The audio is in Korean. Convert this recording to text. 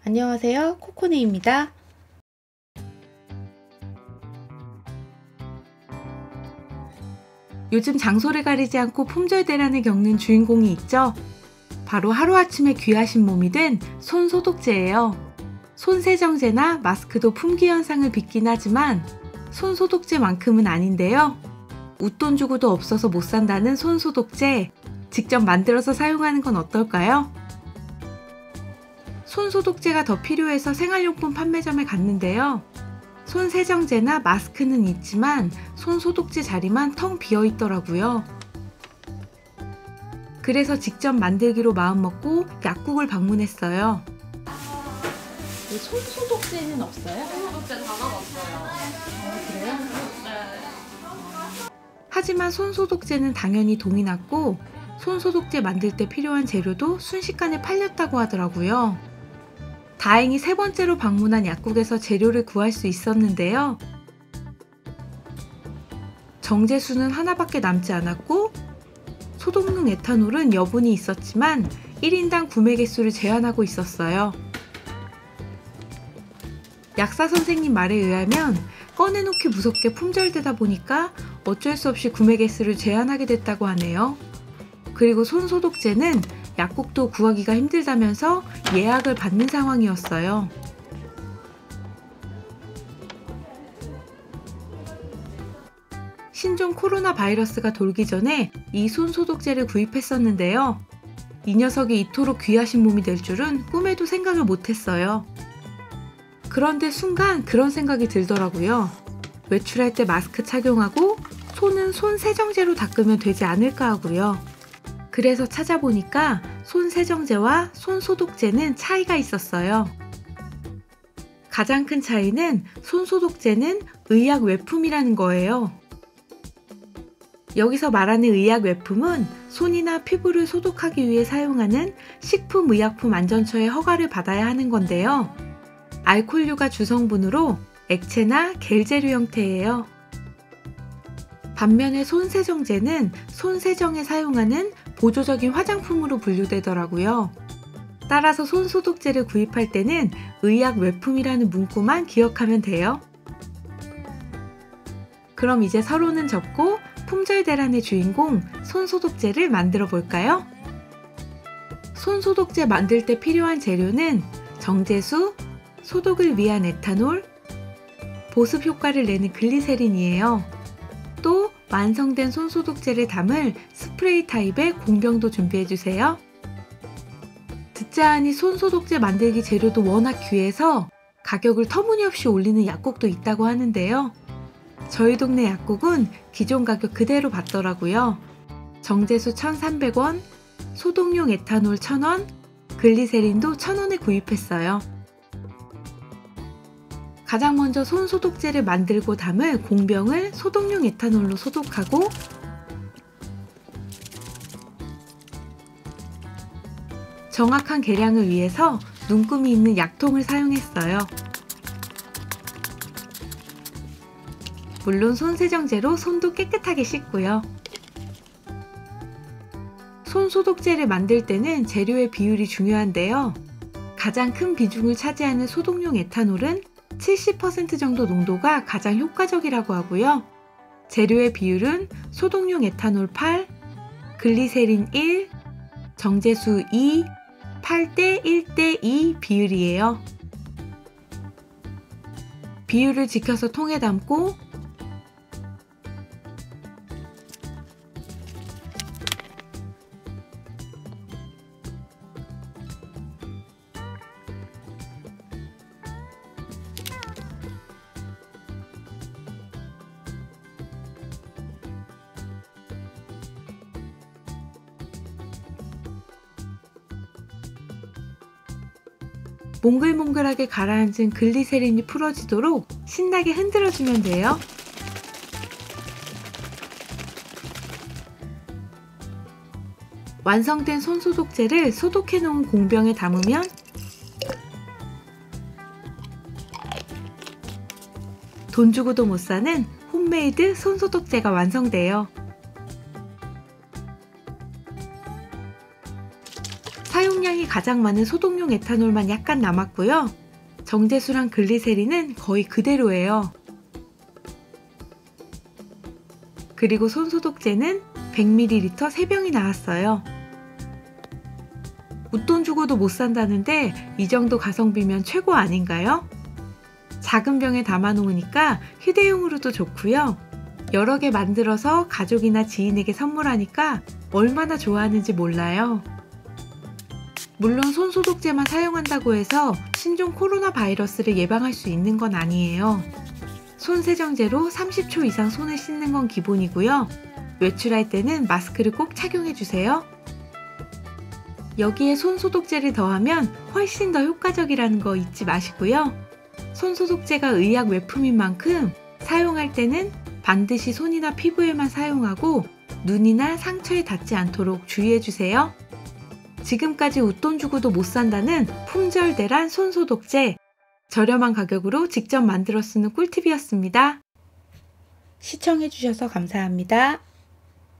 안녕하세요, 코코네입니다. 요즘 장소를 가리지 않고 품절 대란을 겪는 주인공이 있죠. 바로 하루아침에 귀하신 몸이 된 손소독제예요. 손세정제나 마스크도 품귀 현상을 빚긴 하지만 손소독제만큼은 아닌데요. 웃돈 주고도 없어서 못 산다는 손소독제, 직접 만들어서 사용하는 건 어떨까요? 손소독제가 더 필요해서 생활용품 판매점에 갔는데요. 손세정제나 마스크는 있지만 손소독제 자리만 텅 비어 있더라고요. 그래서 직접 만들기로 마음먹고 약국을 방문했어요. 손소독제는 없어요? 손소독제 다 나갔어요. 그래요? 네. 하지만 손소독제는 당연히 동이 났고 손소독제 만들 때 필요한 재료도 순식간에 팔렸다고 하더라고요. 다행히 세 번째로 방문한 약국에서 재료를 구할 수 있었는데요. 정제수는 하나밖에 남지 않았고 소독용 에탄올은 여분이 있었지만 1인당 구매 개수를 제한하고 있었어요. 약사 선생님 말에 의하면 꺼내놓기 무섭게 품절되다 보니까 어쩔 수 없이 구매 개수를 제한하게 됐다고 하네요. 그리고 손소독제는 약국도 구하기가 힘들다면서 예약을 받는 상황이었어요. 신종 코로나 바이러스가 돌기 전에 이 손소독제를 구입했었는데요. 이 녀석이 이토록 귀하신 몸이 될 줄은 꿈에도 생각을 못했어요. 그런데 순간 그런 생각이 들더라고요. 외출할 때 마스크 착용하고 손은 손세정제로 닦으면 되지 않을까 하고요. 그래서 찾아보니까 손세정제와 손소독제는 차이가 있었어요. 가장 큰 차이는 손소독제는 의약 외품이라는 거예요. 여기서 말하는 의약 외품은 손이나 피부를 소독하기 위해 사용하는 식품의약품안전처의 허가를 받아야 하는 건데요. 알코올류가 주성분으로 액체나 겔재료 형태예요. 반면에 손세정제는 손세정에 사용하는 보조적인 화장품으로 분류되더라고요. 따라서 손소독제를 구입할 때는 의약 외품이라는 문구만 기억하면 돼요. 그럼 이제 서로는 접고 품절 대란의 주인공 손소독제를 만들어 볼까요? 손소독제 만들 때 필요한 재료는 정제수, 소독을 위한 에탄올, 보습 효과를 내는 글리세린이에요. 또 완성된 손소독제를 담을 스프레이 타입의 공병도 준비해주세요. 듣자 하니 손소독제 만들기 재료도 워낙 귀해서 가격을 터무니없이 올리는 약국도 있다고 하는데요. 저희 동네 약국은 기존 가격 그대로 받더라고요. 정제수 1,300원, 소독용 에탄올 1,000원, 글리세린도 1,000원에 구입했어요. 가장 먼저 손소독제를 만들고 담을 공병을 소독용 에탄올로 소독하고 정확한 계량을 위해서 눈금이 있는 약통을 사용했어요. 물론 손세정제로 손도 깨끗하게 씻고요. 손소독제를 만들 때는 재료의 비율이 중요한데요. 가장 큰 비중을 차지하는 소독용 에탄올은 70% 정도 농도가 가장 효과적이라고 하고요. 재료의 비율은 소독용 에탄올 8, 글리세린 1, 정제수 2, 8대 1대 2 비율이에요. 비율을 지켜서 통에 담고 몽글몽글하게 가라앉은 글리세린이 풀어지도록 신나게 흔들어주면 돼요. 완성된 손소독제를 소독해 놓은 공병에 담으면 돈 주고도 못 사는 홈메이드 손소독제가 완성돼요. 사용량이 가장 많은 소독용 에탄올만 약간 남았고요. 정제수랑 글리세린은 거의 그대로예요. 그리고 손소독제는 100ml 3병이 나왔어요. 웃돈 주고도 못 산다는데 이 정도 가성비면 최고 아닌가요? 작은 병에 담아 놓으니까 휴대용으로도 좋고요. 여러 개 만들어서 가족이나 지인에게 선물하니까 얼마나 좋아하는지 몰라요. 물론 손소독제만 사용한다고 해서 신종 코로나 바이러스를 예방할 수 있는 건 아니에요. 손세정제로 30초 이상 손을 씻는 건 기본이고요. 외출할 때는 마스크를 꼭 착용해주세요. 여기에 손소독제를 더하면 훨씬 더 효과적이라는 거 잊지 마시고요. 손소독제가 의약 외품인 만큼 사용할 때는 반드시 손이나 피부에만 사용하고 눈이나 상처에 닿지 않도록 주의해주세요. 지금까지 웃돈 주고도 못 산다는 품절 대란 손소독제, 저렴한 가격으로 직접 만들어 쓰는 꿀팁이었습니다. 시청해주셔서 감사합니다.